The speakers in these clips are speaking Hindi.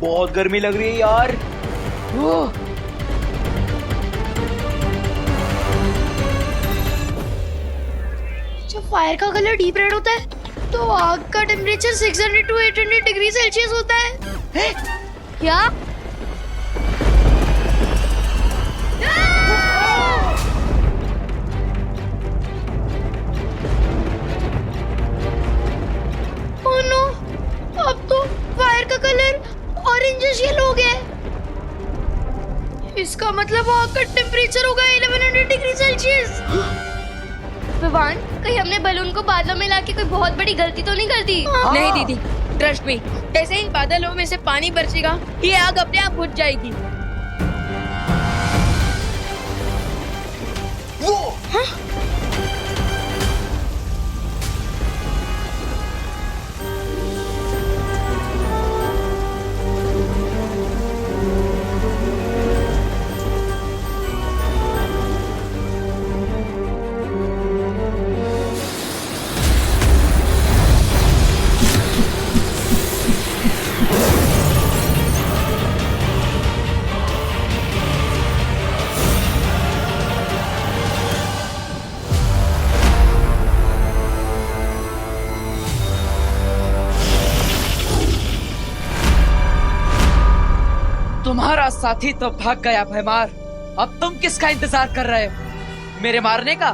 बहुत गर्मी लग रही है यार। जब फायर का कलर डीप रेड होता है तो आग का टेम्परेचर 600 to 800 डिग्री सेल्सियस होता है। क्या? ओह नो, अब तो फायर का कलर ऑरेंजिश येलो हो गया है। इसका मतलब आग का टेम्परेचर होगा 1100 डिग्री सेल्सियस। विवान, कहीं हमने बलून को बादलों में लाके कोई बहुत बड़ी गलती तो नहीं कर दी? नहीं दीदी, ट्रस्ट मी, जैसे ही बादलों में से पानी बरसेगा ये आग अपने आप बुझ जाएगी। वो तुम्हारा साथी तो भाग गया भैमार। अब तुम किसका इंतजार कर रहे हो? मेरे मारने का?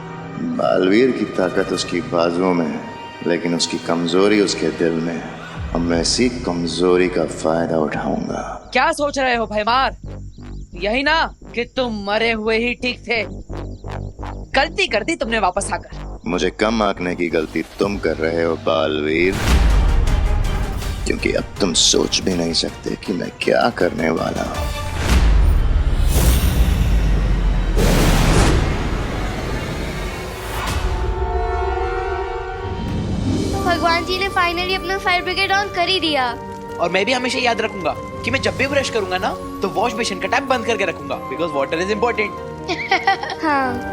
बालवीर की ताकत उसकी बाजुओं में है, लेकिन उसकी कमजोरी उसके दिल में है। अब मैं इसी कमजोरी का फायदा उठाऊंगा। क्या सोच रहे हो भैमार? यही ना कि तुम मरे हुए ही ठीक थे। गलती कर दी तुमने वापस आकर। मुझे कम आंकने की गलती तुम कर रहे हो बालवीर, क्योंकि अब तुम सोच भी नहीं सकते कि मैं क्या करने वाला हूँ। भगवान जी ने फाइनली अपना फायर ब्रिगेड ऑन कर ही दिया। और मैं भी हमेशा याद रखूंगा कि मैं जब भी ब्रश करूंगा ना तो वॉश बेसिन का टैप बंद करके रखूंगा, बिकॉज वाटर इज इम्पोर्टेंट। हाँ।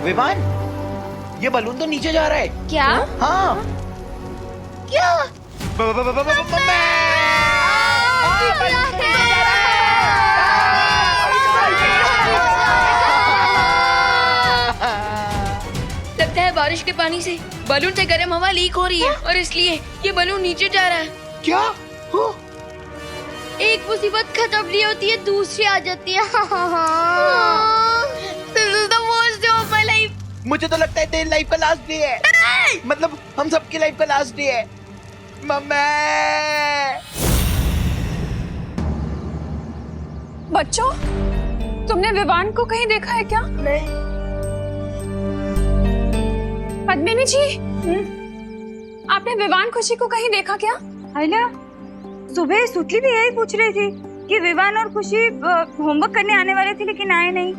विमान, ये बलून तो नीचे जा रहा है। क्या? हाँ। क्या? लगता है बारिश के पानी से बलून से गर्म हवा लीक हो रही है और इसलिए ये बलून नीचे जा रहा है। क्या? एक मुसीबत खत्म नहीं होती है, दूसरी आ जाती है। This is the worst day of my life. मुझे तो लगता है तेरी लाइफ का लास्ट डे है। मतलब हम सबकी लाइफ का लास्ट डे है। मम्मी। बच्चों, तुमने विवान को कहीं देखा है क्या? नहीं। पद्मिनी जी, आपने विवान खुशी को कहीं देखा क्या? आइला, सुबह सुतली भी यही पूछ रही थी कि विवान और खुशी होमवर्क करने आने वाले थे लेकिन आए नहीं।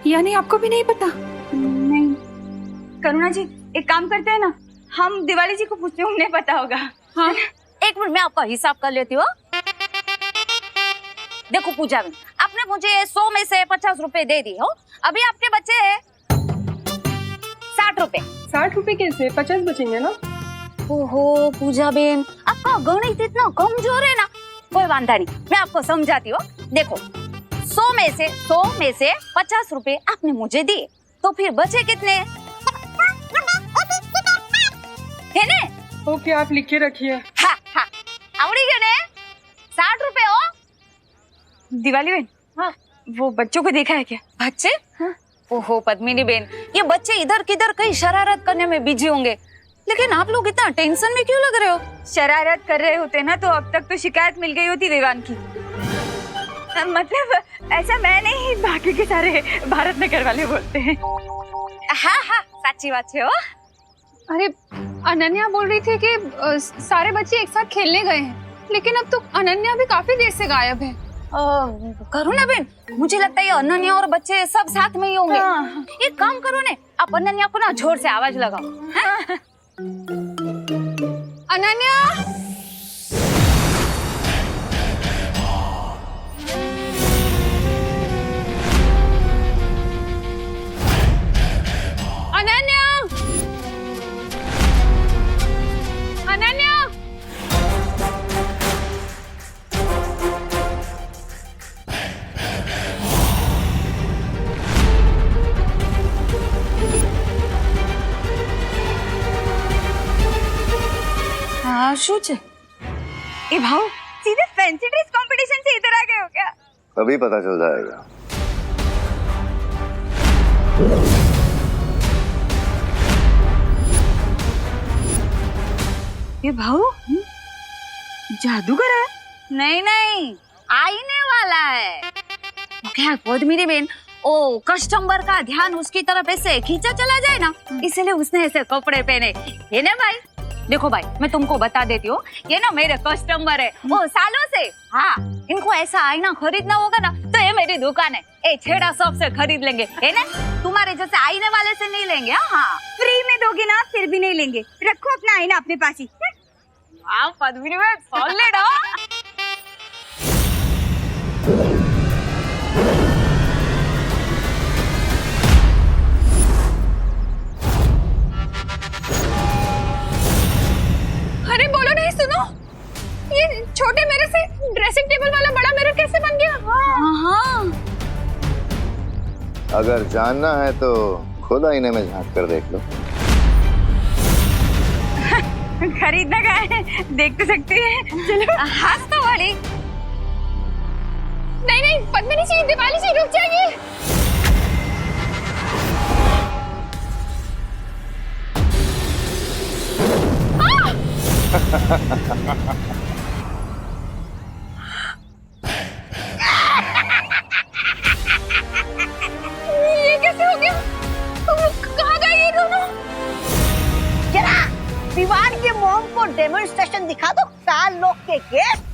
यानी आपको भी नहीं पता? नहीं। करुणा जी, एक काम करते हैं ना, हम दिवाली जी को पूछते हैं, उन्हें पता होगा। हाँ। एक मिनट में आपका हिसाब कर लेती हूँ। देखो पूजा में आपने मुझे 100 में से 50 रुपए दे दिए हो। अभी आपके बच्चे हैं 60 रुपए। 60 रुपए कैसे? 50 बचेंगे ना? ओहो पूजा बेन, आपका गणित इतना कमजोर है ना। कोई वांधा नहीं, मैं आपको समझाती हूँ। देखो 100 में से 50 रुपए आपने मुझे दिए, तो फिर बचे कितने? है ने? ओके, आप लिख के रखिए। हाँ हाँ, आवड़ी गए ने 60 रुपए हो। दिवाली बहन, हाँ, वो बच्चों को देखा है क्या? बच्चे? हाँ? ओहो पद्मिनी बेन, ये बच्चे इधर किधर कहीं शरारत करने में बिजी होंगे, लेकिन आप लोग इतना टेंशन में क्यों लग रहे हो? शरारत कर रहे होते ना तो अब तक तो शिकायत मिल गई होती विवान की। मतलब ऐसा मैं नहीं, बाकी के सारे भारत नगर वाले बोलते हैं। हाँ हाँ, सच्ची बात है। अरे अनन्या बोल रही थी कि सारे बच्चे एक साथ खेलने गए हैं, लेकिन अब तो अनन्या भी काफी देर से गायब है। करुणा बेन, मुझे लगता है ये अनन्या और बच्चे सब साथ में ही होंगे। एक काम करो ने, आप अनन्या को ना जोर से आवाज लगाओ। हाँ? अनन्या, अनन्या, अनन्या। हाँ શું છે એ ભાવ सीधे फैंसी ड्रेस कंपटीशन से इधर आ गए हो क्या? अभी पता चल जाएगा। ये भाव जादूगर है? नहीं नहीं, आईने वाला है। क्या पद्मिनी बेन, ओ कस्टमर का ध्यान उसकी तरफ ऐसे खींचा चला जाए ना, इसलिए उसने ऐसे कपड़े पहने। ये ना भाई, देखो भाई मैं तुमको बता देती हूँ, ये ना मेरे कस्टमर है वो सालों से। हाँ, इनको ऐसा आईना खरीदना होगा ना तो ये मेरी दुकान है, ए छेड़ा शॉप से खरीद लेंगे, है ना? तुम्हारे जैसे आईने वाले से नहीं लेंगे। हाँ, फ्री में दोगे ना फिर भी नहीं लेंगे, रखो अपना आईना अपने पास ही। वाह पद्मिनी बेन, सॉलिड हो। अरे बोलो नहीं, सुनो, ये छोटे मिरर से ड्रेसिंग टेबल वाला बड़ा मिरर कैसे बन गया? हाँ, अगर जानना है तो खुद आईने में झांक कर देख लो। खरीदना का है, देख तो सकते हैं। चलो हाथ तो वाली। नहीं नहीं पद्मिनी जी, दिवाली जी रुक जाइए। ये कैसे हो गया? कहाँ गए ये दोनों? जरा विवान के मॉम को डेमोन्स्ट्रेशन दिखा दो, 4 लोग के गेस्ट।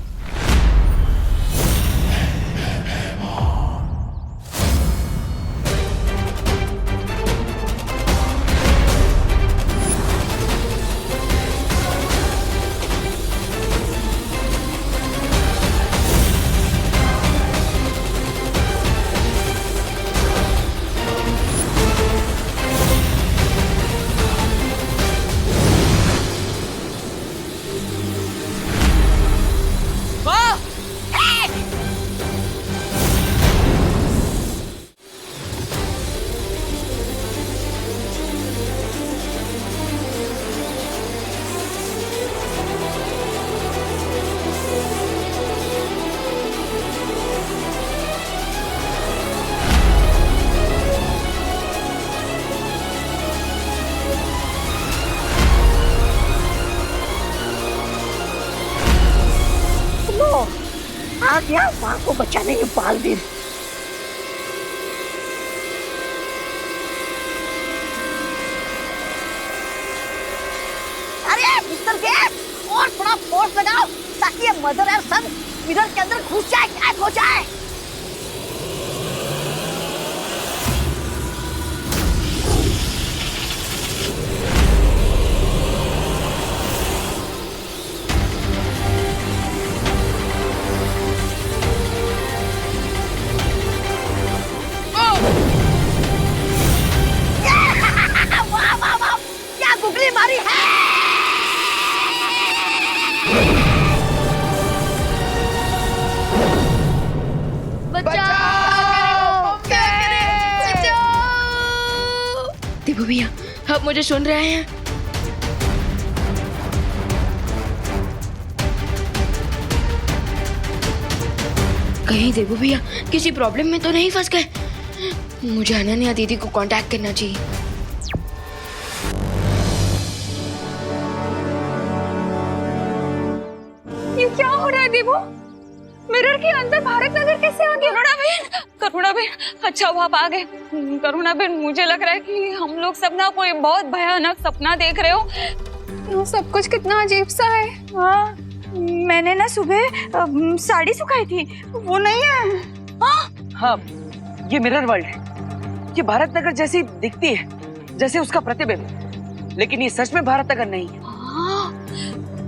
आ गया माँ को बचाने के बालवीर। अरे मिस्टर गेट, और थोड़ा फोर्स लगाओ ताकि ये मदर और सन मिरर के अंदर घुस जाए, गायब हो जाए। मारी है। देबू भैया, आप मुझे सुन रहे हैं? कहीं देबू भैया किसी प्रॉब्लम में तो नहीं फंस गए? मुझे अनन्या दीदी को कांटेक्ट करना चाहिए। ये क्या हो रहा है देबू? मिरर के अंदर भारत नगर कैसे आ गया? करुणा बेन, अच्छा हुआ आप आ गए। करुणा बेन, मुझे लग रहा है कि हम लोग सब ना कोई बहुत भयानक सपना देख रहे हो। ये सब कुछ कितना अजीब सा है। हाँ, मैंने ना सुबह साड़ी सुखाई थी, वो नहीं है। हाँ, ये मिरर वर्ल्ड है। ये भारत नगर जैसी दिखती है, जैसे उसका प्रतिबिंब, लेकिन ये सच में भारत नगर नहीं है।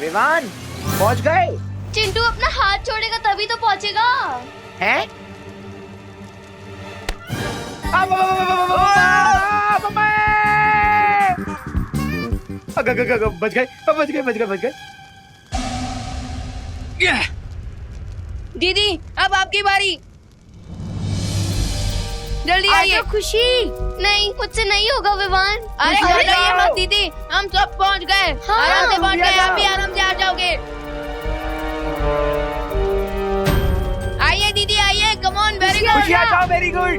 विमान पहुंच गए चिंटू अपना हाथ छोड़ेगा तभी तो पहुंचेगा। हैं? बच गए। दीदी अब आपकी बारी, जल्दी आइए। आजा खुशी। नहीं मुझसे नहीं होगा विमान। अरे घबराइए मत दीदी, हम सब पहुंच गए। हाँ, आराम से पहुंच गए, आप भी आराम से आ जाओगे। आइए दीदी आइए, कम ऑन, वेरी गुड। खुशी आ जाओ, वेरी गुड।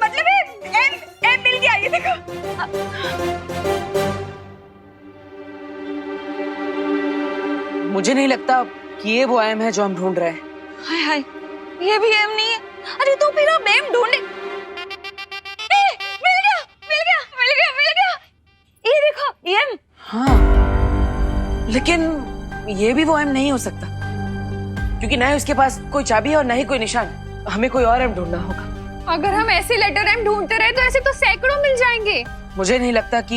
मतलब एम मिल गया, ये देखो। मुझे नहीं लगता कि ये वो एम है जो हम ढूंढ रहे हैं। हाय हाय, ये भी एम नहीं है। अरे तो फिर हम एम ढूंढे। मिल गया। ये देखो एम। हाँ, लेकिन ये भी वो एम नहीं हो सकता, क्योंकि ना ही उसके पास कोई चाबी है और ना ही कोई निशान। हमें कोई और एम ढूंढना होगा। अगर हम ऐसे लेटर एम ढूंढते रहे तो ऐसे तो सैकड़ों मिल जाएंगे। मुझे नहीं लगता कि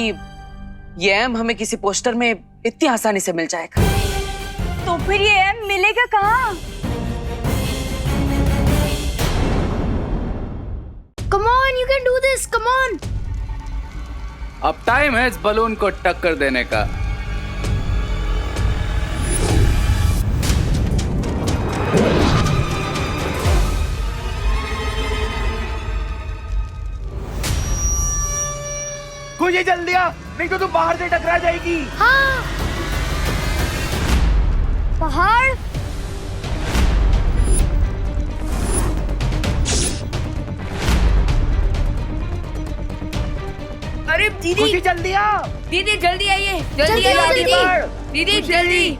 ये एम हमें किसी पोस्टर में इतनी आसानी से मिल जाएगा। तो फिर ये एम मिलेगा कहाँ? Come on, you can do this. Come on. अब टाइम है इस बलून को टक्कर देने का। खुशी जल्दी आ, नहीं तो तू बाहर से टकरा जाएगी। हाँ। पहाड़। अरे दीदी, खुशी जल्दी आ। दीदी जल्दी आइए, जल्दी जल्दी आइए जल्दी। दीदी, जल्दी।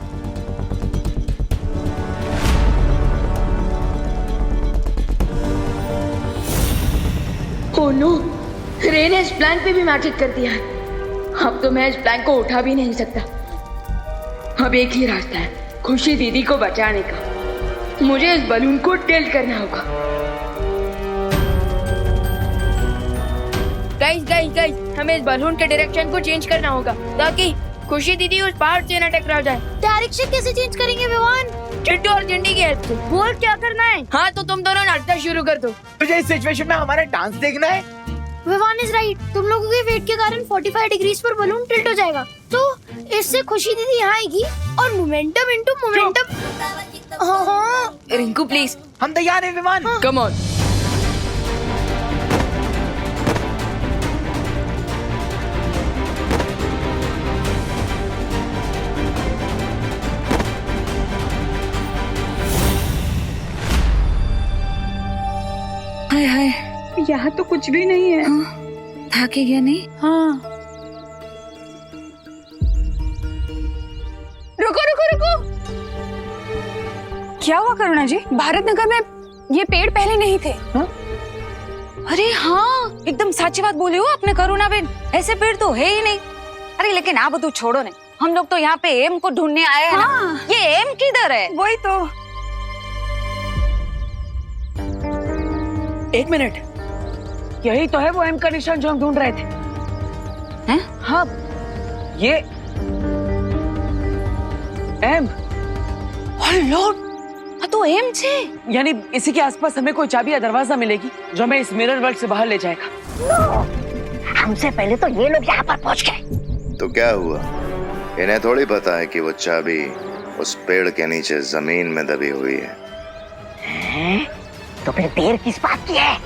ओह नो, रे ने इस प्लान पे भी मैजिक कर दिया है। अब तो मैं इस प्लान को उठा भी नहीं सकता। अब एक ही रास्ता है, खुशी दीदी को बचाने का। मुझे इस बलून को टिल्ट करना होगा। गाइस, हमें इस बलून के डायरेक्शन को चेंज करना होगा ताकि खुशी दीदी उस पहाड़ से न टकरा जाए। डायरेक्शन कैसे चेंज करेंगे विमान? चिट्टू और चिंटी की हेल्प से। बोल क्या करना है? हाँ तो तुम दोनों नाचना शुरू कर दो। तुझे इस सिचुएशन में हमारा डांस देखना है? विमान इज राइट। तुम लोगों के वेट के कारण 45 डिग्रीज पर बलून टिल्ट हो जाएगा, तो इससे खुशी दीदी यहाँ आएगी और मोमेंटम इनटू मोमेंटम। हाँ। रिंकू प्लीज, हम तैयार हैं विमान। Come on. हाय हाय, यहाँ तो कुछ भी नहीं है। था कि क्या नहीं? हाँ। रुको। क्या हुआ करुणा जी? भारत नगर में ये पेड़ पहले नहीं थे। हाँ? अरे हाँ, एकदम सच्ची बात बोली हो आपने करुणा बेन। ऐसे पेड़ तो है ही नहीं। अरे लेकिन आप तो छोड़ो ने, हम लोग तो यहाँ पे एम को ढूंढने आए हैं ना। ये एम किधर है? वही तो। एक मिनट, यही तो है वो एम का निशान जो हम ढूंढ रहे थे। हैं? हाँ, ये एम। लॉर्ड, तो एम छे। यानी इसी के आसपास हमें कोई चाबी या दरवाजा मिलेगी जो हमें इस मिरर वर्ल्ड से बाहर ले जाएगा। हमसे पहले तो ये लोग यहाँ पर पहुँच गए। तो क्या हुआ? इन्हें थोड़ी पता है कि वो चाबी उस पेड़ के नीचे जमीन में दबी हुई है। तो फिर देर किस बात की है?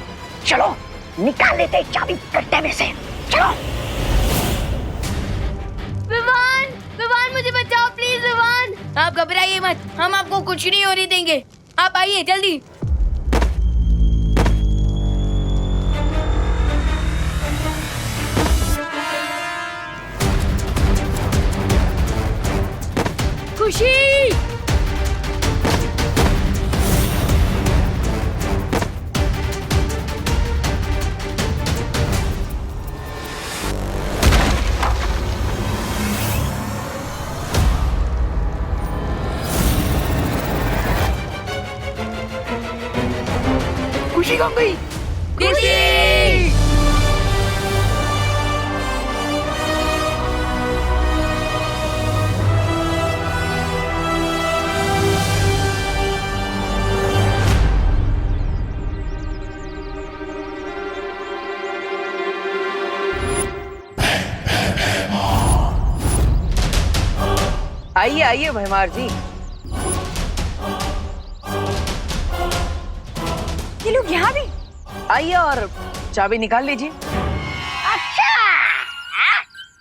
चलो निकाल लेते चाबी गड्ढे में से। चलो। विमान मुझे बचाओ प्लीज विमान। आप घबराइए मत, हम आपको कुछ नहीं होने देंगे। आप आइए जल्दी। खुशी। खुशी कहाँ गई? आइए आइए भैमार जी। ये लोग यहाँ भी? आइए और चाबी निकाल लीजिए। अच्छा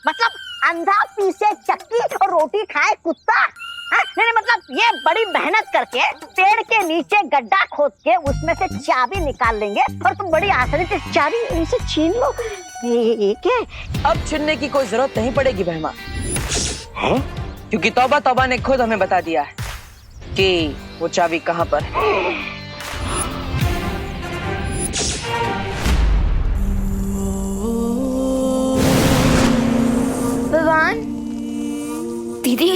मतलब अंधा पीसे चक्की और रोटी खाए कुत्ता। नहीं मतलब ये बड़ी मेहनत करके पेड़ के नीचे गड्ढा खोद के उसमें से चाबी निकाल लेंगे और तुम बड़ी आसानी से चाबी इनसे छीन लो। ये अब छीनने की कोई जरूरत नहीं पड़ेगी भैमा, क्योंकि तौबा तौबा ने खुद हमें बता दिया है कि वो चाबी कहाँ पर है। भगवान दीदी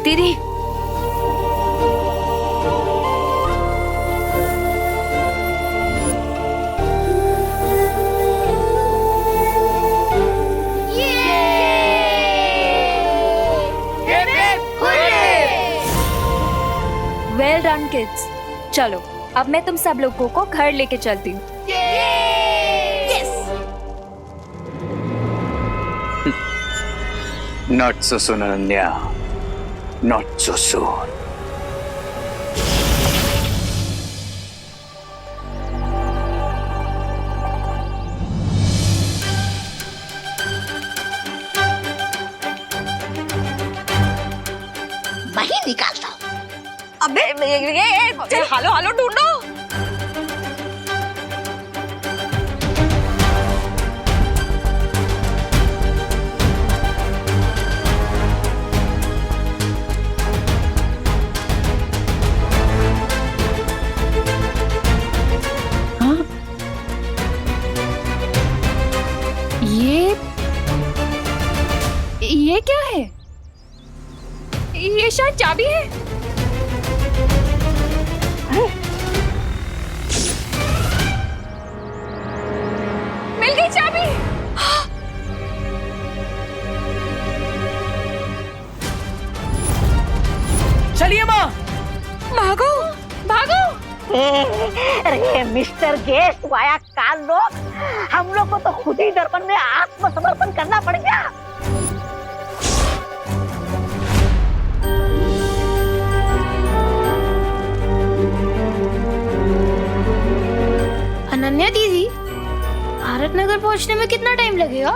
दीदी वेल डन किड्स। चलो अब मैं तुम सब लोगों को घर लेके चलती हूँ। Not so soon, Ananya. Not so soon. वही निकालता हूँ। अबे ये हालो हालो ढूंढो। ये क्या है? ये शायद चाबी है। मिल गई चाबी। चलिए माँ, भागो भागो। अरे मिस्टर गेस्ट वाया काल लोग, हम लोग को तो खुद ही दर्पण में आत्मसमर्पण करना पड़ गया। अनन्या दीदी भारत नगर पहुंचने में कितना टाइम लगेगा?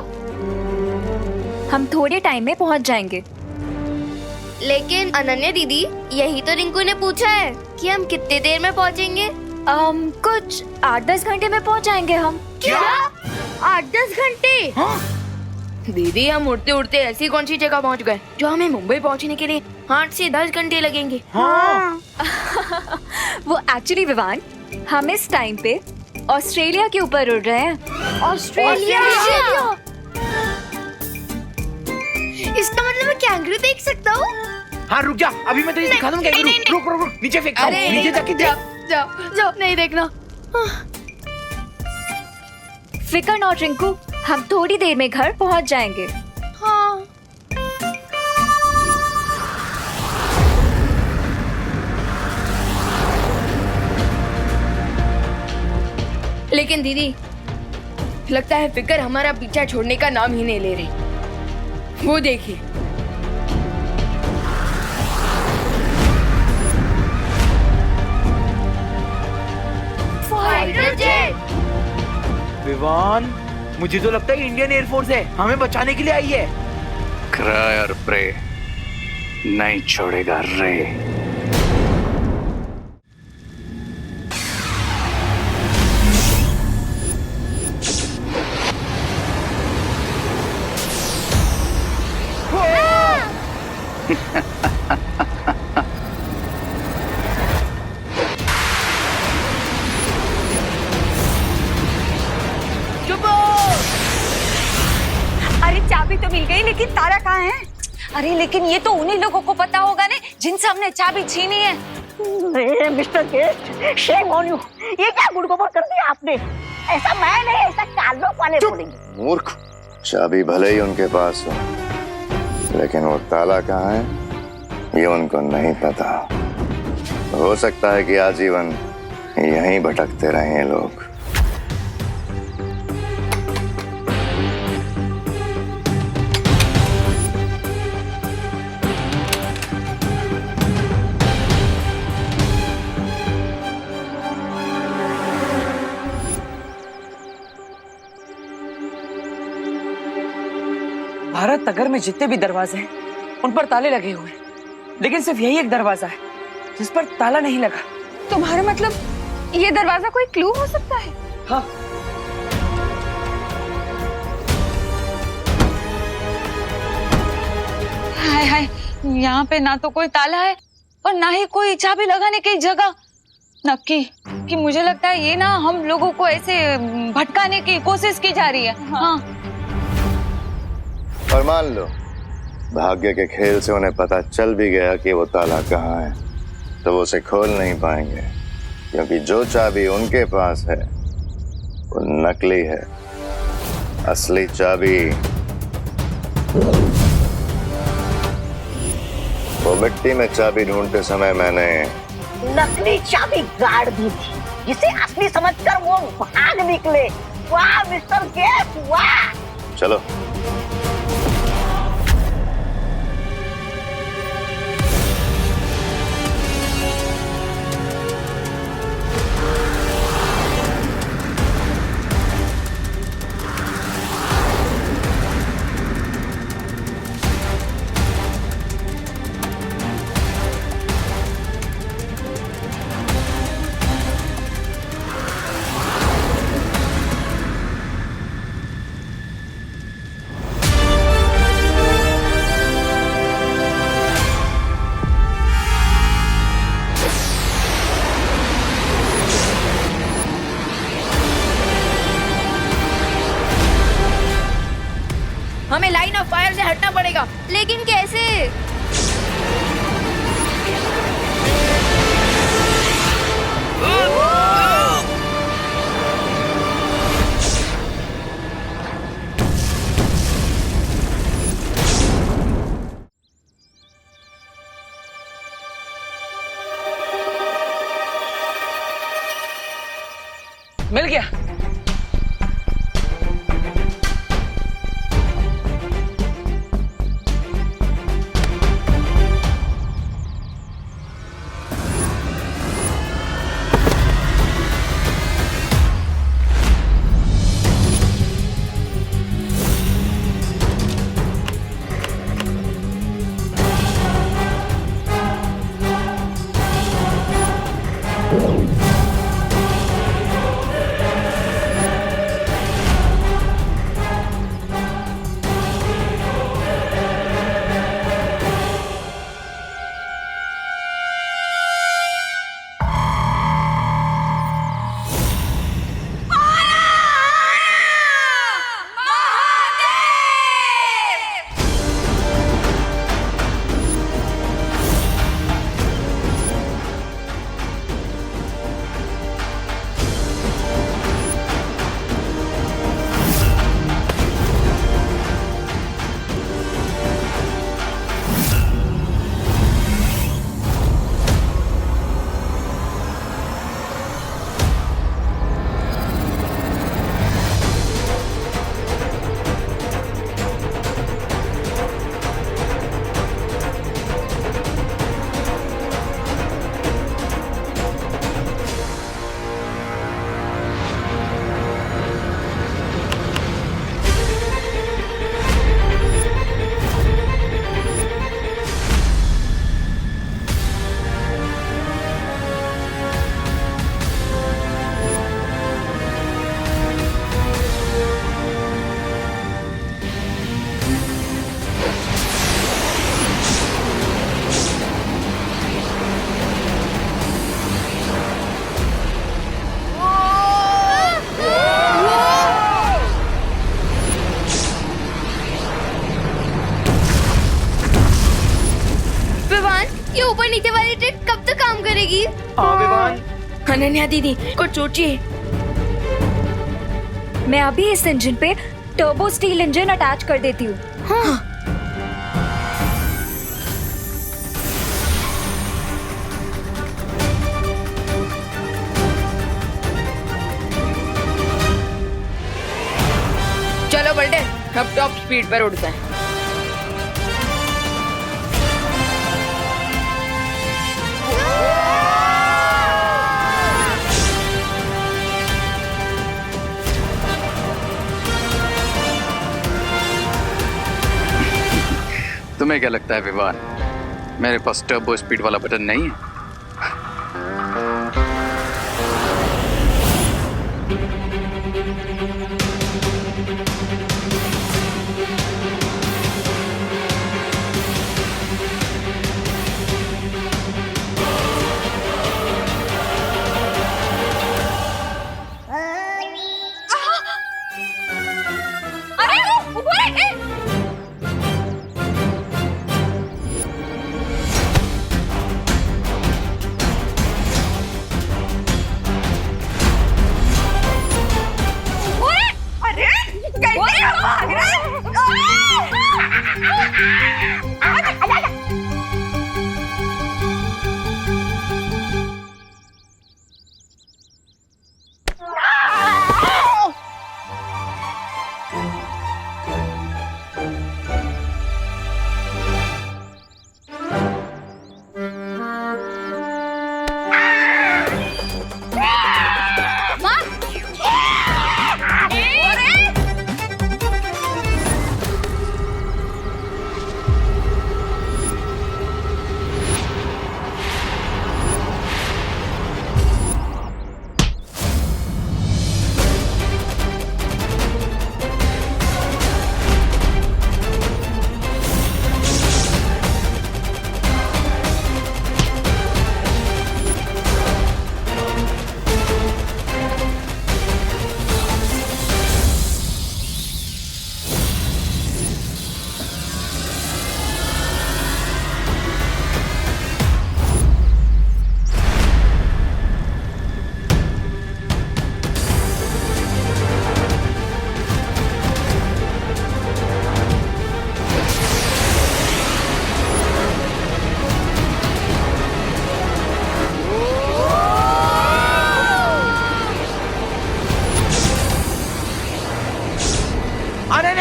हम थोड़े टाइम में पहुंच जाएंगे। लेकिन अनन्या दीदी यही तो रिंकू ने पूछा है कि हम कितने देर में पहुंचेंगे। कुछ 8-10 घंटे में पहुंच जाएंगे हम। क्या 8-10 घंटे? दीदी हम उड़ते उड़ते ऐसी कौन सी जगह पहुंच गए जो हमें मुंबई पहुंचने के लिए 8 से 10 घंटे लगेंगे। वो एक्चुअली विवान, हम इस टाइम पे ऑस्ट्रेलिया के ऊपर उड़ रहे हैं। ऑस्ट्रेलिया? इसका मतलब मैं कैंगरू देख सकता हूँ? हाँ रुक जा, अभी मैं तुझे दिखा दूंगा कैंगरू। रुक रुक रुक, नीचे फेंकता हूँ, नीचे जाके देख। जाओ नहीं देखना। फिकर नॉट रिंकू, हम थोड़ी देर में घर पहुंच जाएंगे। हाँ। लेकिन दीदी लगता है फिकर हमारा पीछा छोड़ने का नाम ही नहीं ले रही। वो देखिए। Fighter jet. विवान, मुझे तो लगता है इंडियन एयरफोर्स है, हमें बचाने के लिए आई है। क्राई और प्रे नहीं छोड़ेगा रे। अरे चाबी तो मिल गई, लेकिन तारा कहाँ है? अरे लेकिन ये तो उन्हीं लोगों को पता होगा ना जिनसे हमने चाबी छीनी है। अरे mister guest, shame on you, ये क्या गुड़गोबर कर दिया आपने? ऐसा मैं नहीं, ऐसा कालों वाले बोलेंगे। मूर्ख, चाबी भले ही उनके पास हो, लेकिन वो ताला कहाँ है ये उनको नहीं पता। हो सकता है कि आजीवन यहीं भटकते रहे ये लोग। भारत नगर में जितने भी दरवाजे हैं उन पर ताले लगे हुए हैं, लेकिन सिर्फ यही एक दरवाजा है जिस पर ताला नहीं लगा। तुम्हारा मतलब ये दरवाजा कोई क्लू हो सकता है? हाँ। हाय हाय, यहाँ पे ना तो कोई ताला है और ना ही कोई चाबी लगाने की जगह। नक्की कि मुझे लगता है ये ना हम लोगों को ऐसे भटकाने की कोशिश की जा रही है। हाँ। और मान लो भाग्य के खेल से उन्हें पता चल भी गया कि वो ताला कहाँ है, तो वो उसे खोल नहीं पाएंगे, क्योंकि जो चाबी उनके पास है वो नकली है। असली चाबी वो मिट्टी में चाबी ढूंढते समय मैंने नकली चाबी गाड़ दी थी, जिसे असली समझकर वो भाग निकले। वाह मिस्टर गेस्ट, वाह। चलो हमें लाइन ऑफ फायर से हटना पड़ेगा। लेकिन कैसे? मिल गया। ये ऊपर नीचे वाली ट्रिक कब तक काम करेगी? हाँ विवान। अनन्या दीदी कुछ सोचिए। मैं अभी इस इंजन पे टर्बो स्टील इंजन अटैच कर देती हूँ। हाँ। चलो बल्टे, अब टॉप स्पीड पर उड़ते हैं। तुम्हें क्या लगता है विवान, मेरे पास टर्बो स्पीड वाला बटन नहीं है?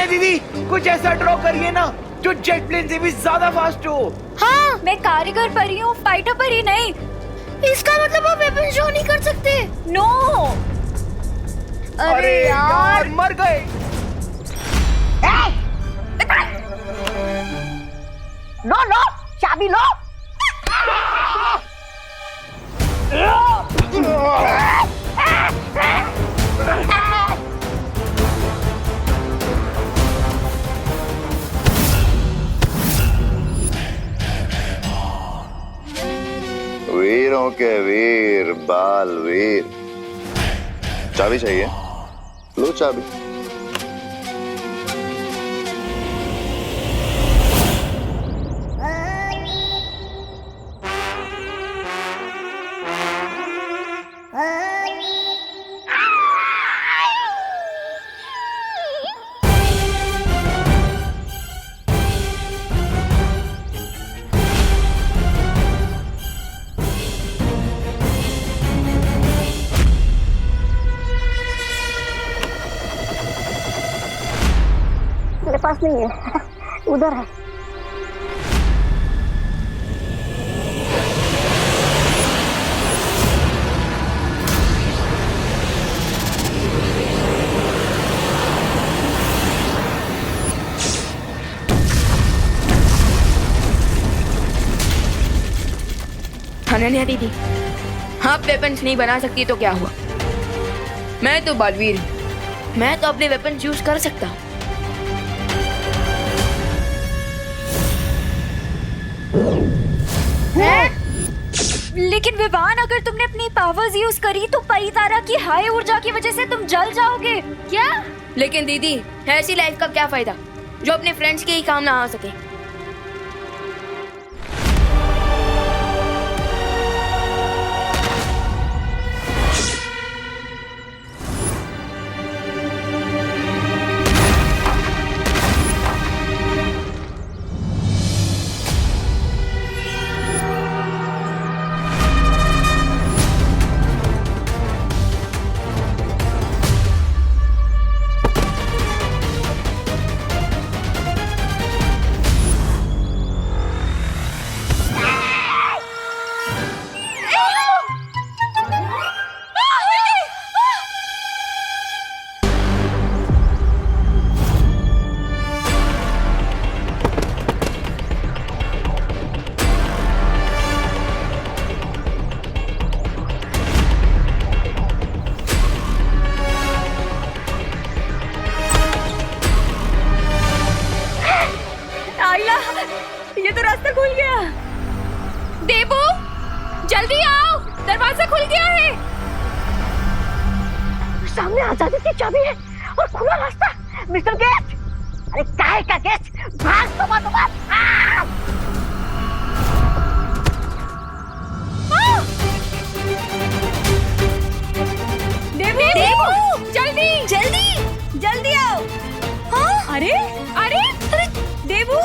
दीदी कुछ ऐसा ड्रॉ करिए ना जो जेट प्लेन से भी ज्यादा फास्ट हो। हाँ, मैं कारीगर परी हूँ, फाइटर परी नहीं। इसका मतलब आप वेपन शो नहीं कर सकते? नो। अरे यार मर गए। लो लो चाबी लो। वीरों के वीर बालवीर। चाबी चाहिए? लो चाबी। मेरे पास नहीं है, उधर है। अनन्या दीदी, आप वेपन्स नहीं बना सकती तो क्या हुआ? मैं तो बालवीर हूँ, मैं तो अपने वेपन्स यूज कर सकता हूँ। लेकिन विवान, अगर तुमने अपनी पावर्स यूज करी तो परितारा की हाई ऊर्जा की वजह से तुम जल जाओगे। क्या? लेकिन दीदी, ऐसी लाइफ का क्या फायदा जो अपने फ्रेंड्स के ही काम ना आ सके? ये तो रास्ता खुल गया। देबू जल्दी आओ, दरवाजा खुल गया है। सामने आजादी की चाबी है और खुला रास्ता। मिस्टर गेस्ट, अरे काहे का गेस्ट, भाग तोबा तोबा भाग। देबू जल्दी जल्दी जल्दी आओ। हाँ? अरे अरे अरे देबू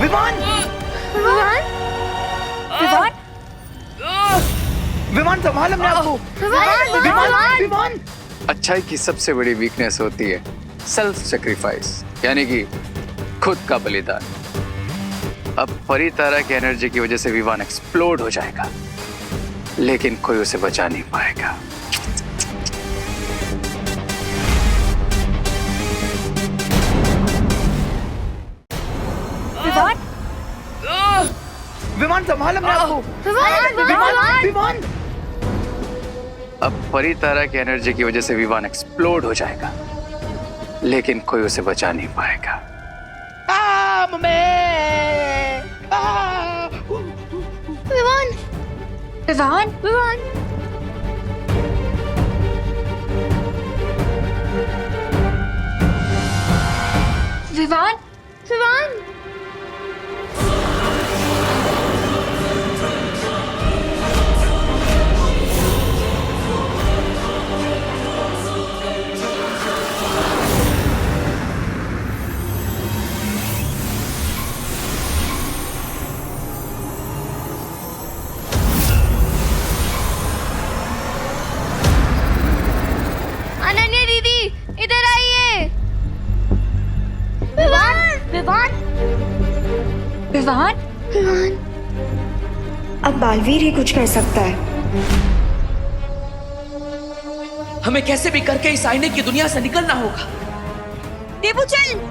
विमान विमान विवान विमान संभाल अपने आप को। विमान विमान विमान अच्छाई की सबसे बड़ी वीकनेस होती है सेल्फ सेक्रीफाइस, यानी कि खुद का बलिदान। अब परितारा की एनर्जी की वजह से विमान एक्सप्लोड हो जाएगा, लेकिन कोई उसे बचा नहीं पाएगा। विमान संभाल अपने आप को। विमान विमान अब परितारा की एनर्जी की वजह से विमान एक्सप्लोड हो जाएगा, लेकिन कोई उसे बचा नहीं पाएगा। विमान विवान विमान विवान विमान अनन्या दीदी इधर आइए। विमान विमान विवान विमान अब बालवीर ही कुछ कर सकता है। हमें कैसे भी करके इस आईने की दुनिया से निकलना होगा। देबू चल।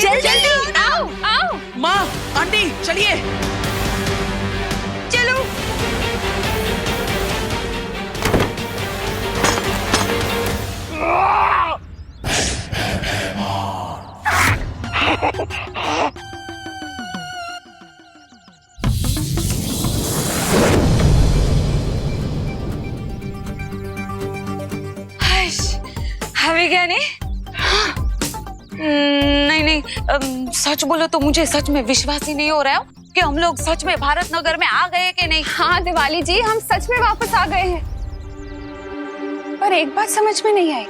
जल्दी आओ आओ। माँ, आंटी, चलिए। चलो। हमें क्या नहीं? नहीं, सच बोलो तो मुझे सच में विश्वास ही नहीं हो रहा है कि हम लोग सच में भारत नगर में आ गए कि नहीं। हाँ दिवाली जी, हम सच में वापस आ गए हैं। पर एक बात समझ में नहीं आई,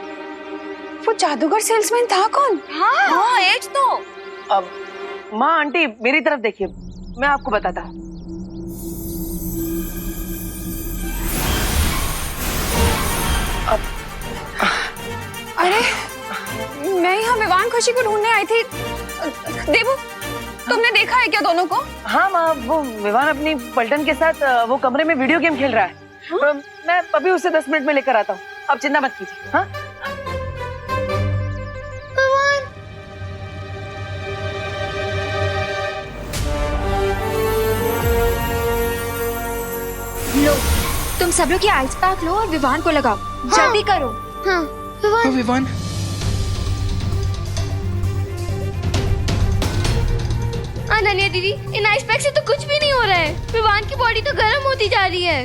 वो जादूगर सेल्समैन था कौन? हाँ एज तो। अब माँ, आंटी, मेरी तरफ देखिए, मैं आपको बताता हूँ। अरे मैं यहाँ विवान खुशी को ढूंढने आई थी। देबू, तुमने देखा है क्या दोनों को? हाँ माँ, वो विवान अपनी पलटन के साथ वो कमरे में वीडियो गेम खेल रहा है। हाँ? मैं अभी उसे 10 मिनट में लेकर आता हूँ, आप चिंता मत कीजिए। हाँ? लो, तुम सब लोग ये आइस पैक लो और विवान को लगाओ। जल्दी करो। हाँ विवान अनन्या दीदी, इन आइस पैक से तो कुछ भी नहीं हो रहा है। विवान की बॉडी तो गर्म होती जा रही है।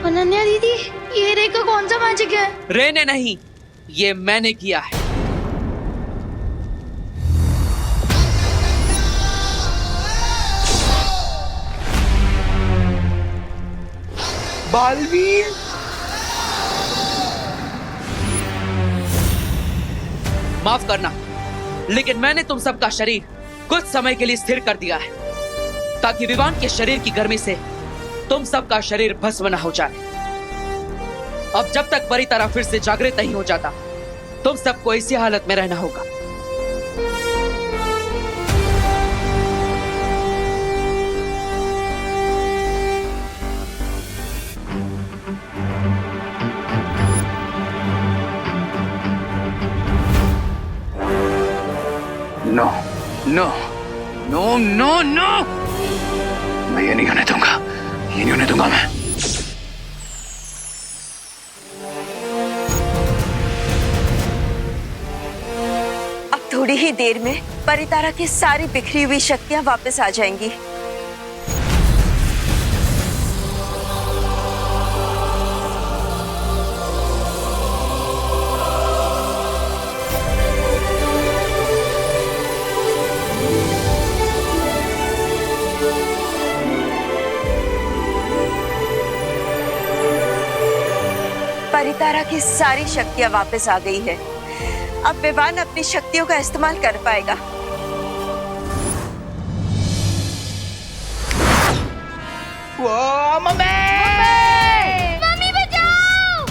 अनन्या दीदी, ये रे का कौन सा मैजिक है? रे ने नहीं, ये मैंने किया है। बालवीर, माफ करना, लेकिन मैंने तुम सबका शरीर कुछ समय के लिए स्थिर कर दिया है, ताकि विवान के शरीर की गर्मी से तुम सबका शरीर भस्म न हो जाए। अब जब तक परी तरह फिर से जागृत नहीं हो जाता, तुम सबको इसी हालत में रहना होगा। No no no no no, मैं ये नहीं होने दूंगा, ये नहीं होने दूंगा मैं। अब थोड़ी ही देर में परितारा की सारी बिखरी हुई शक्तियां वापस आ जाएंगी। परितारा की सारी शक्तियां वापस आ गई है। अब विवान अपनी शक्तियों का इस्तेमाल कर पाएगा। वो मम्मी! मम्मी बचाओ!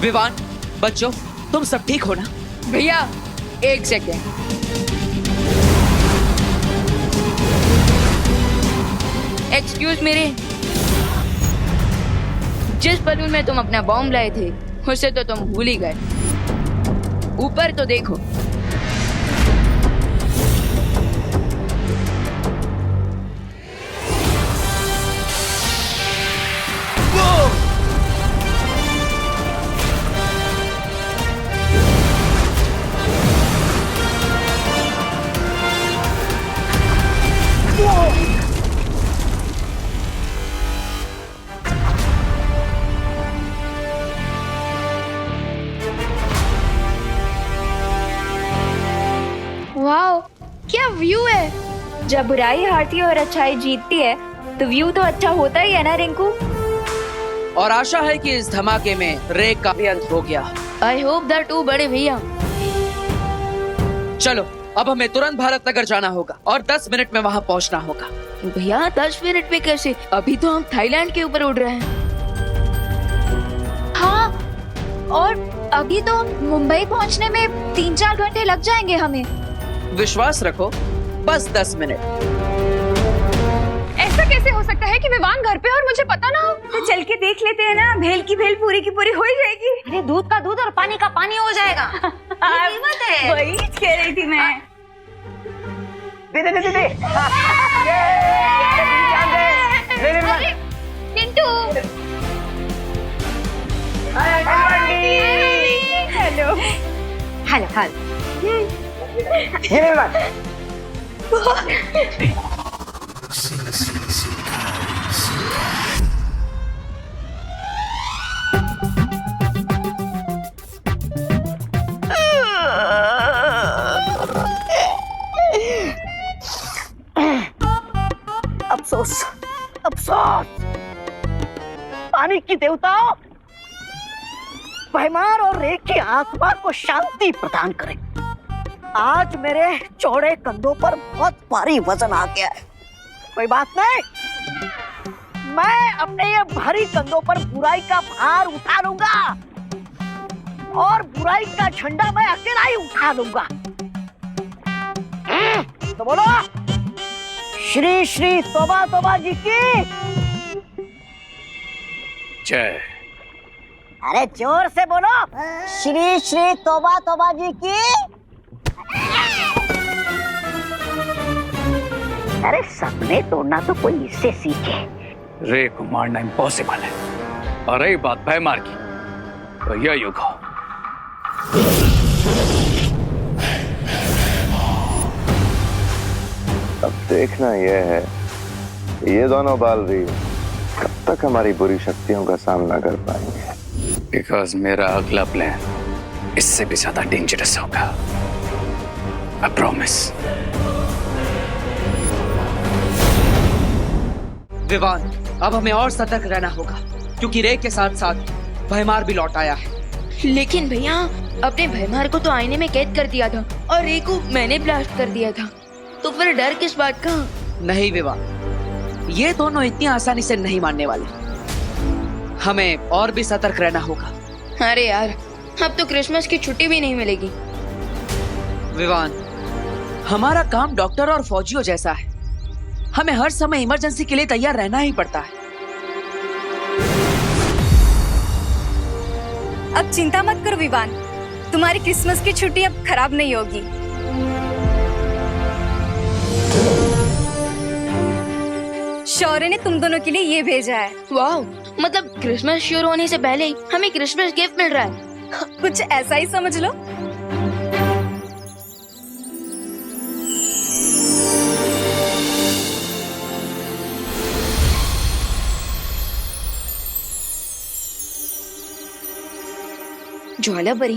विवान, बच्चों, तुम सब ठीक हो ना? भैया एक सेकेंड। एक्सक्यूज मेरे, जिस बलून में तुम अपना बॉम्ब लाए थे उसे तो तुम भूल ही गए। ऊपर तो देखो। वाओ, क्या व्यू है। जब बुराई हारती है और अच्छाई जीतती है तो व्यू तो अच्छा होता ही है ना रिंकू। और आशा है कि इस धमाके में रे का भी अंत हो गया। आई होप दैट टू बड़े भैया। चलो, अब हमें तुरंत भारत नगर जाना होगा और 10 मिनट में वहाँ पहुँचना होगा। भैया 10 मिनट में कैसे? अभी तो हम थाईलैंड के ऊपर उड़ रहे हैं। हाँ, और अभी तो मुंबई पहुंचने में 3-4 घंटे लग जाएंगे हमें। विश्वास रखो, बस 10 मिनट। ऐसा कैसे हो सकता है कि विवान घर पे और मुझे पता ना हो? तो चल के देख लेते हैं ना, भेल की भेल पूरी की पूरी हो ही जाएगी। अरे दूध का दूध और पानी का पानी हो जाएगा। ये कीमत है। वही कह रही थी मैं। दे। चिंटू, हेलो हाल हाल। ये ले बात। अफसोस, अफसोस। पानी की देवताओं, भैमार और रे की आत्मा को शांति प्रदान करें। आज मेरे चौड़े कंधों पर बहुत भारी वजन आ गया है। कोई बात नहीं, अपने ये भारी कंधों पर बुराई का भार उठा लूंगा और बुराई का झंडा मैं अकेला ही उठा लूंगा। तो बोलो, श्री श्री तोबा तोबा जी की जय। अरे जोर से बोलो, श्री श्री तोबा तोबा जी की। अरे सपने तोड़ना तो कोई इससे सीखे। रे को मारना इम्पॉसिबल है, और रही बात भयमार की तो यह युग हो। अब देखना यह है ये दोनों बालवीर कब तक हमारी बुरी शक्तियों का सामना कर पाएंगे। बिकॉज मेरा अगला प्लान इससे भी ज्यादा डेंजरस होगा। I promise. विवान, अब हमें और सतर्क रहना होगा क्योंकि रे के साथ साथ भयमार भी लौट आया है। लेकिन भैया, अपने भयमार को तो आईने में कैद कर दिया था और रे को मैंने ब्लास्ट कर दिया था, तो फिर डर किस बात का? नहीं विवान, ये दोनों इतनी आसानी से नहीं मानने वाले। हमें और भी सतर्क रहना होगा। अरे यार, अब तो क्रिसमस की छुट्टी भी नहीं मिलेगी। विवान, हमारा काम डॉक्टर और फौजियों जैसा है, हमें हर समय इमरजेंसी के लिए तैयार रहना ही पड़ता है। अब चिंता मत करो विवान, तुम्हारी क्रिसमस की छुट्टी अब खराब नहीं होगी। शौर्य ने तुम दोनों के लिए ये भेजा है। वाह, मतलब क्रिसमस शुरू होने से पहले ही हमें क्रिसमस गिफ्ट मिल रहा है। कुछ ऐसा ही समझ लो। ज्वाला परी,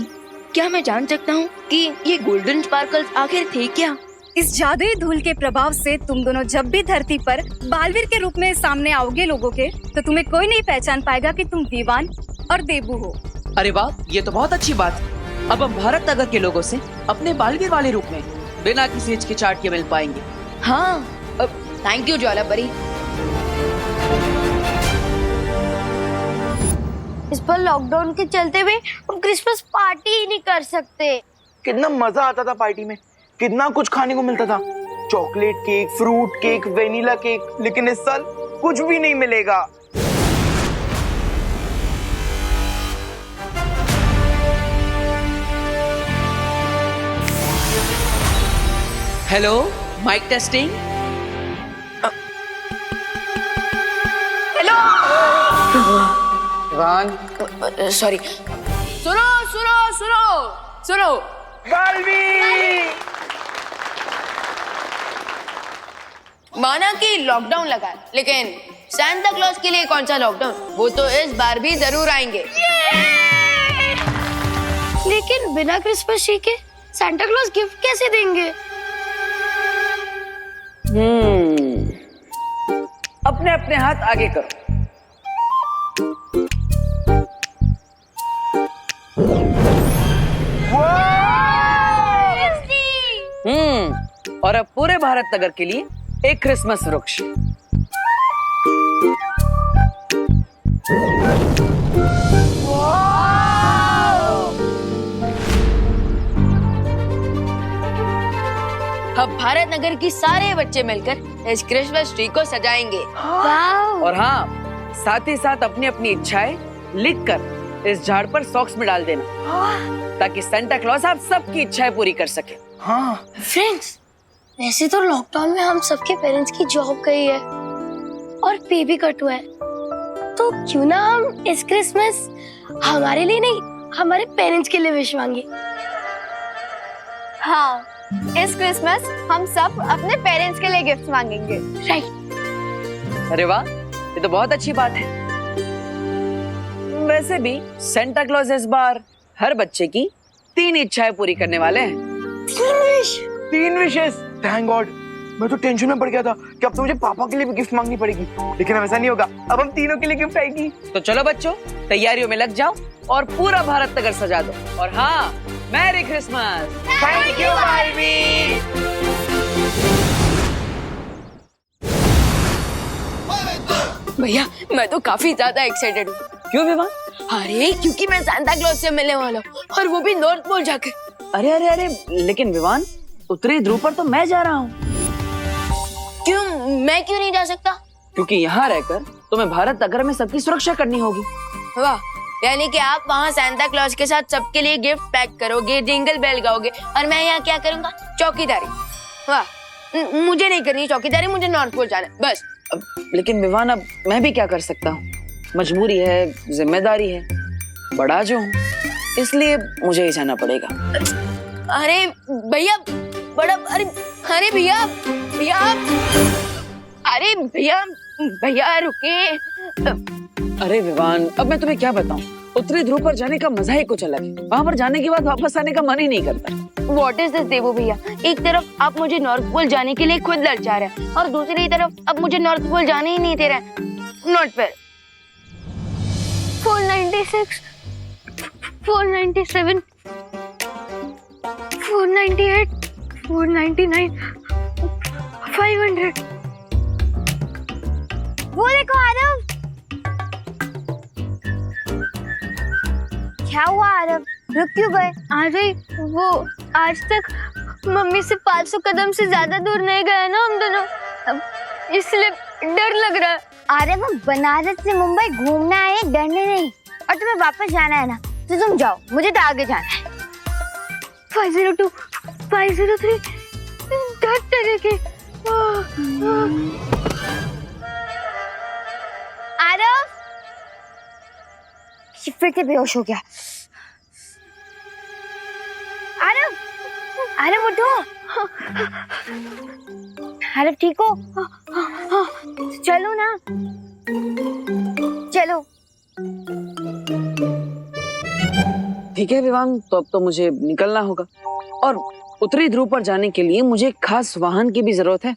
क्या मैं जान सकता हूँ कि ये गोल्डन स्पार्कल्स आखिर थे क्या? इस जादुई धूल के प्रभाव से तुम दोनों जब भी धरती पर बालवीर के रूप में सामने आओगे लोगों के, तो तुम्हें कोई नहीं पहचान पाएगा कि तुम विवान और देबू हो। अरे वाह, ये तो बहुत अच्छी बात है। अब हम भारत नगर के लोगों से अपने बालवीर वाले रूप में बिना किसी हिचकिचाहट के मिल पाएंगे। हाँ, थैंक यू ज्वाला परी। इस पर लॉकडाउन के चलते हुए हम क्रिसमस पार्टी ही नहीं कर सकते। कितना मजा आता था पार्टी में, कितना कुछ खाने को मिलता था। Chocolate cake, fruit cake, vanilla cake. लेकिन इस साल कुछ भी नहीं मिलेगा। Hello, mic testing. Hello. Sorry. सुनो सुनो सुनो सुनो, माना कि लॉकडाउन लगा है, लेकिन सांता क्लॉज के लिए कौन सा लॉकडाउन? वो तो इस बार भी जरूर आएंगे। लेकिन बिना क्रिसमस ट्री के सांता क्लॉज गिफ्ट कैसे देंगे? अपने अपने हाथ आगे करो। और अब पूरे भारत नगर के लिए एक क्रिसमस वृक्ष। अब भारत नगर की सारे बच्चे मिलकर इस क्रिसमस ट्री को सजाएंगे। और हाँ, साथ ही साथ अपनी अपनी इच्छाएं लिखकर इस झाड़ पर सॉक्स में डाल देना, ताकि सांता क्लॉज आप सबकी इच्छाएं पूरी कर सके। हाँ फ्रेंड्स, वैसे तो लॉकडाउन में हम सबके पेरेंट्स की जॉब गई है और पे भी कट हुआ है, तो क्यों ना हम इस क्रिसमस हमारे लिए नहीं, हमारे पेरेंट्स के लिए विश मांगे। हाँ, इस क्रिसमस हम सब अपने पेरेंट्स के लिए गिफ्ट मांगेंगे। राइट। अरे वाह, ये तो बहुत अच्छी बात है। वैसे भी सांता क्लॉज इस बार हर बच्चे की 3 इच्छाएं पूरी करने वाले हैं। 3 विशेस। Thank God. मैं तो टेंशन में पड़ गया था कि अब तो मुझे पापा के लिए भी गिफ्ट मांगनी पड़ेगी, लेकिन अब ऐसा नहीं होगा। अब हम तीनों के लिए गिफ्ट आएगी। तो चलो बच्चों, तैयारियों में लग जाओ और पूरा भारत नगर सजा दो। और हाँ, merry Christmas. Thank you Baalveer. भैया मैं तो काफी ज्यादा एक्साइटेड हूँ। क्यों विवान? अरे क्योंकि मैं सांता क्लॉज से मिलने वाला हूँ और वो भी नॉर्थ पोल जाकर। अरे अरे अरे, लेकिन विवान उत्तरी ध्रुव पर तो मैं जा रहा हूँ। क्यों, मैं क्यों नहीं जा सकता? क्योंकि यहाँ रहकर तुम्हें भारत नगर में सबकी सुरक्षा करनी होगी। वाह, यानी कि आप वहाँ सांता क्लॉज के साथ सबके लिए गिफ्ट पैक करोगे, जिंगल बेल गाओगे और मैं यहाँ क्या करूँगा? चौकीदारी। वाह, मुझे नहीं करनी चौकीदारी, मुझे नॉर्थ पोल जाना है बस। लेकिन विवान अब मैं भी क्या कर सकता हूँ, मजबूरी है, जिम्मेदारी है, बड़ा जो हूँ इसलिए मुझे ही जाना पड़ेगा। अरे भैया बड़ा, अरे भैया भैया, अरे भैया भैया रुके। अरे विवान, अब मैं तुम्हें क्या बताऊं, उत्तरी ध्रुव पर जाने का मजा ही कुछ अलग है। वहाँ पर जाने के बाद वापस आने का मन ही नहीं करता। What is this देवो भैया? एक तरफ आप मुझे नॉर्थ पोल जाने के लिए खुद ललचा रहे हैं और दूसरी तरफ आप मुझे नॉर्थ पोल जाने ही नहीं दे रहे हैं। Not fair. 496, 497, 498, 499, 500। वो देखो आरव। क्या हुआ आरव, रुक क्यों गए? अरे वो आज तक मम्मी से 500 कदम से ज्यादा दूर नहीं गए ना हम दोनों, अब इसलिए डर लग रहा है। अरे वो बनारस से मुंबई घूमना है, डरने नहीं। और तुम्हें वापस जाना है ना, तो तुम जाओ, मुझे तो आगे जाना है। 502, 503, डर तरीके। आरव फिर से बेहोश हो गया। आरव, आरव उठो। आरव ठीक हो? चलो ना, चलो। ठीक है विवान, तो अब तो मुझे निकलना होगा और उत्तरी ध्रुव पर जाने के लिए मुझे एक खास वाहन की भी जरूरत है।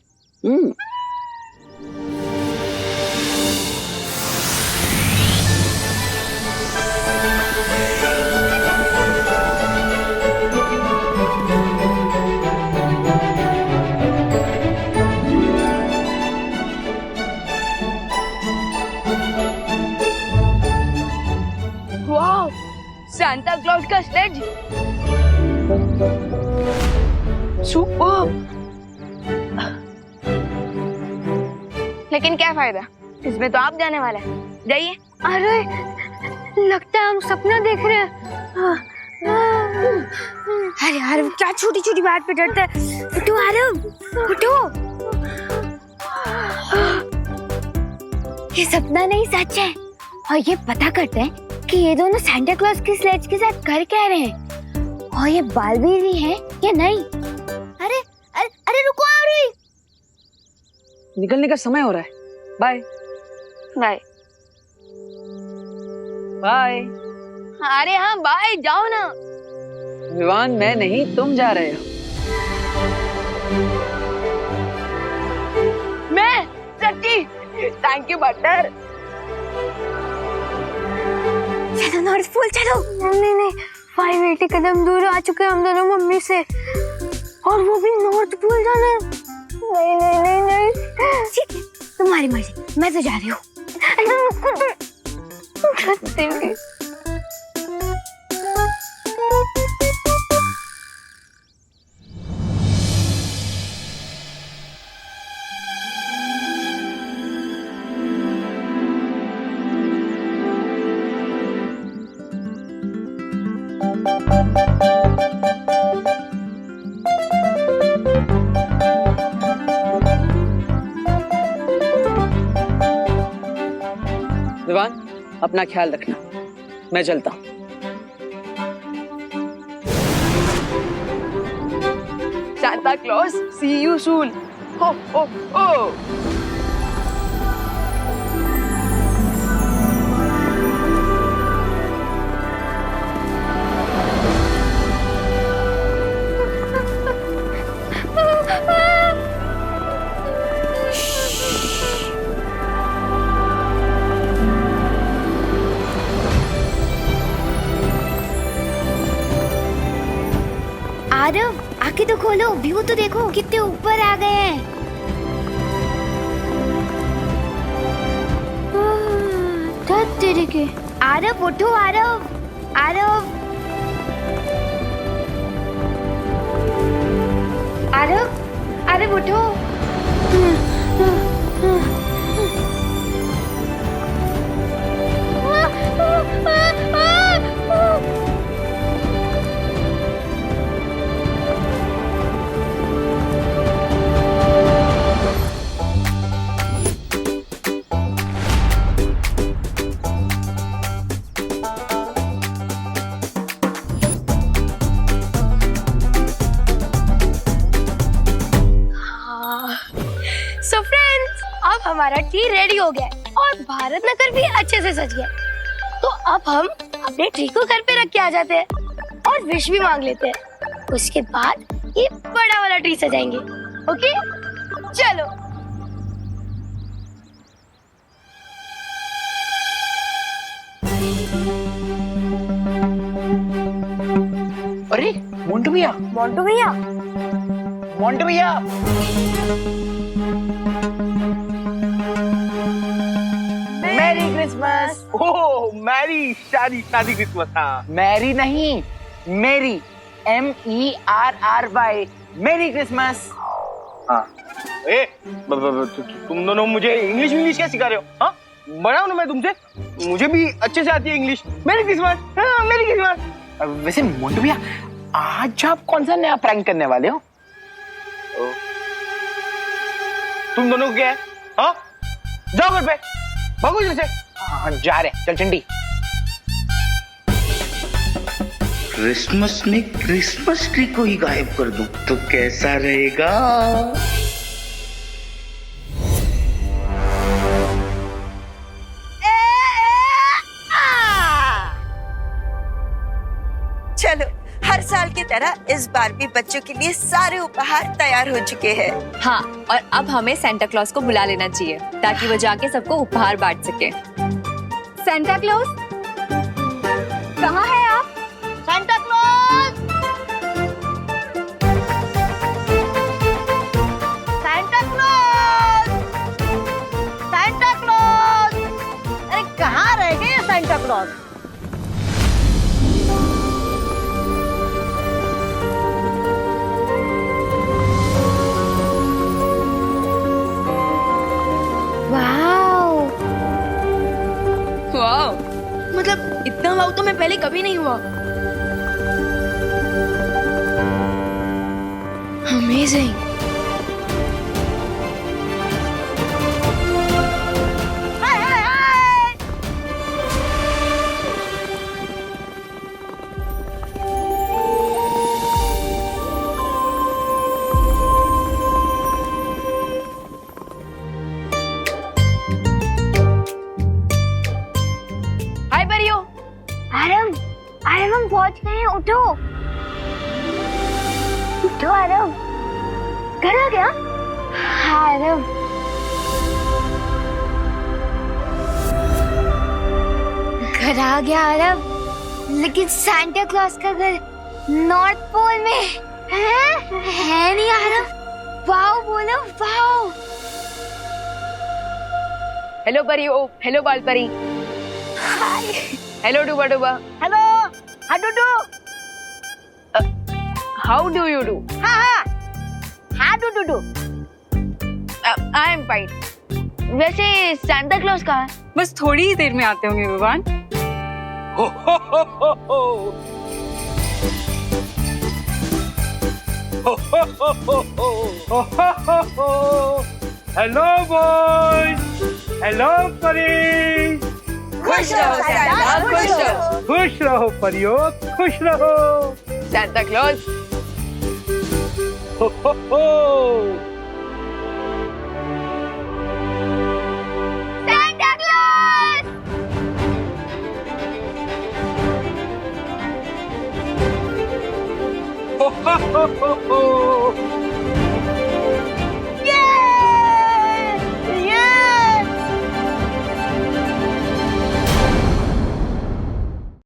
वाह, सांता क्लॉज का स्लेज। सुपर। लेकिन क्या फायदा, इसमें तो आप जाने वाले हैं। जाइए। अरे लगता है हम सपना देख रहे हैं। अरे आरव क्या छोटी छोटी बात पे डरता है? उठो आरव, उठो। ये सपना नहीं सच है। और ये पता करते हैं कि ये दोनों सांता क्लॉज की स्लेज के साथ कर क्या रहे हैं, और ये बालवीर भी है या नहीं। अरे अरे अरे रुको, आ रही। निकलने का समय हो रहा है। Bye bye bye. अरे हाँ बाय, जाओ ना। विवान मैं नहीं, तुम जा रहे हो। मैं सच्ची, थैंक यू बटर। चलो नॉर्थ पोल चलो। नहीं, 580 कदम दूर आ चुके हैं हम दोनों मम्मी से, और वो भी नॉर्थ पोल जाना है। नहीं। ठीक है, तुम्हारी मर्जी, मैं तो जा रही हूँ। विवान अपना ख्याल रखना, मैं चलता हूँ। Santa Claus, see you soon. Ho ho हो। आरव आंखें तो खोलो, व्यू तो देखो कितने ऊपर आ गए हैं। तेरे के आरव उठो आरव आरव आरव आरव उठो सो फ्रेंड्स, अब हमारा ट्री रेडी हो गया है और भारत नगर भी अच्छे से सज गया। तो अब हम अपने ट्री को घर पे रख के आ जाते हैं और विश भी मांग लेते हैं। उसके बाद ये बड़ा वाला ट्री सजाएंगे। ओके, चलो। अरे मोंटू भैया, मोंटू भैया, मोंटू भैया, मैरी क्रिसमस। ओह, मैरी शादी शादी क्रिसमस। हाँ, मैरी नहीं, मेरी, MERRY, मैरी क्रिसमस। हाँ, तुम दोनों मुझे इंग्लिश क्या सिखा रहे हो? हाँ, बड़ा हूं ना मैं तुमसे, मुझे भी अच्छे से आती है इंग्लिश। Merry Christmas. हाँ, मैरी क्रिसमस। वैसे मोंटू भैया, आज आप कौन सा नया प्रैंक करने वाले हो? तुम दोनों को क्या है? हाँ, जाओ घर पे, भागो इधर से। हाँ, जा रहे, चल चंडी। क्रिसमस में क्रिसमस ट्री को ही गायब कर दूं तो कैसा रहेगा? चलो, हर साल की तरह इस बार भी बच्चों के लिए सारे उपहार तैयार हो चुके हैं। हाँ, और अब हमें सेंटा क्लॉज को बुला लेना चाहिए ताकि वो जाके सबको उपहार बांट सके। सेंटा क्लॉज, कहाँ है आप? Santa Claus, Santa Claus, Santa Claus. अरे कहाँ रह गए सेंटा क्लॉज? वाओ, मतलब इतना वाव तो मैं पहले कभी नहीं हुआ। अमेजिंग। हाय परियो। आरव, आरव हम पहुंच गए हैं, उठो उठो आरव। घर आ गया? हाँ आरव। घर आ गया आरव, लेकिन सांता क्लॉज का घर नॉर्थ पोल में है नहीं आरव। वाओ बोलो, वाओ। हेलो परियो, हेलो बाल परी। हेलो डूबा डूबा। Hello, how do do? How do you do? हाँ, how do do? I am fine. वैसे सांता क्लॉज कहाँ है? बस थोड़ी ही देर में आते होंगे विवान। हेलो बॉयज, हेलो परी। खुश रहो सांता, खुश रहो। खुश रहो परियो, खुश रहो। Santa Claus. हो हो हो।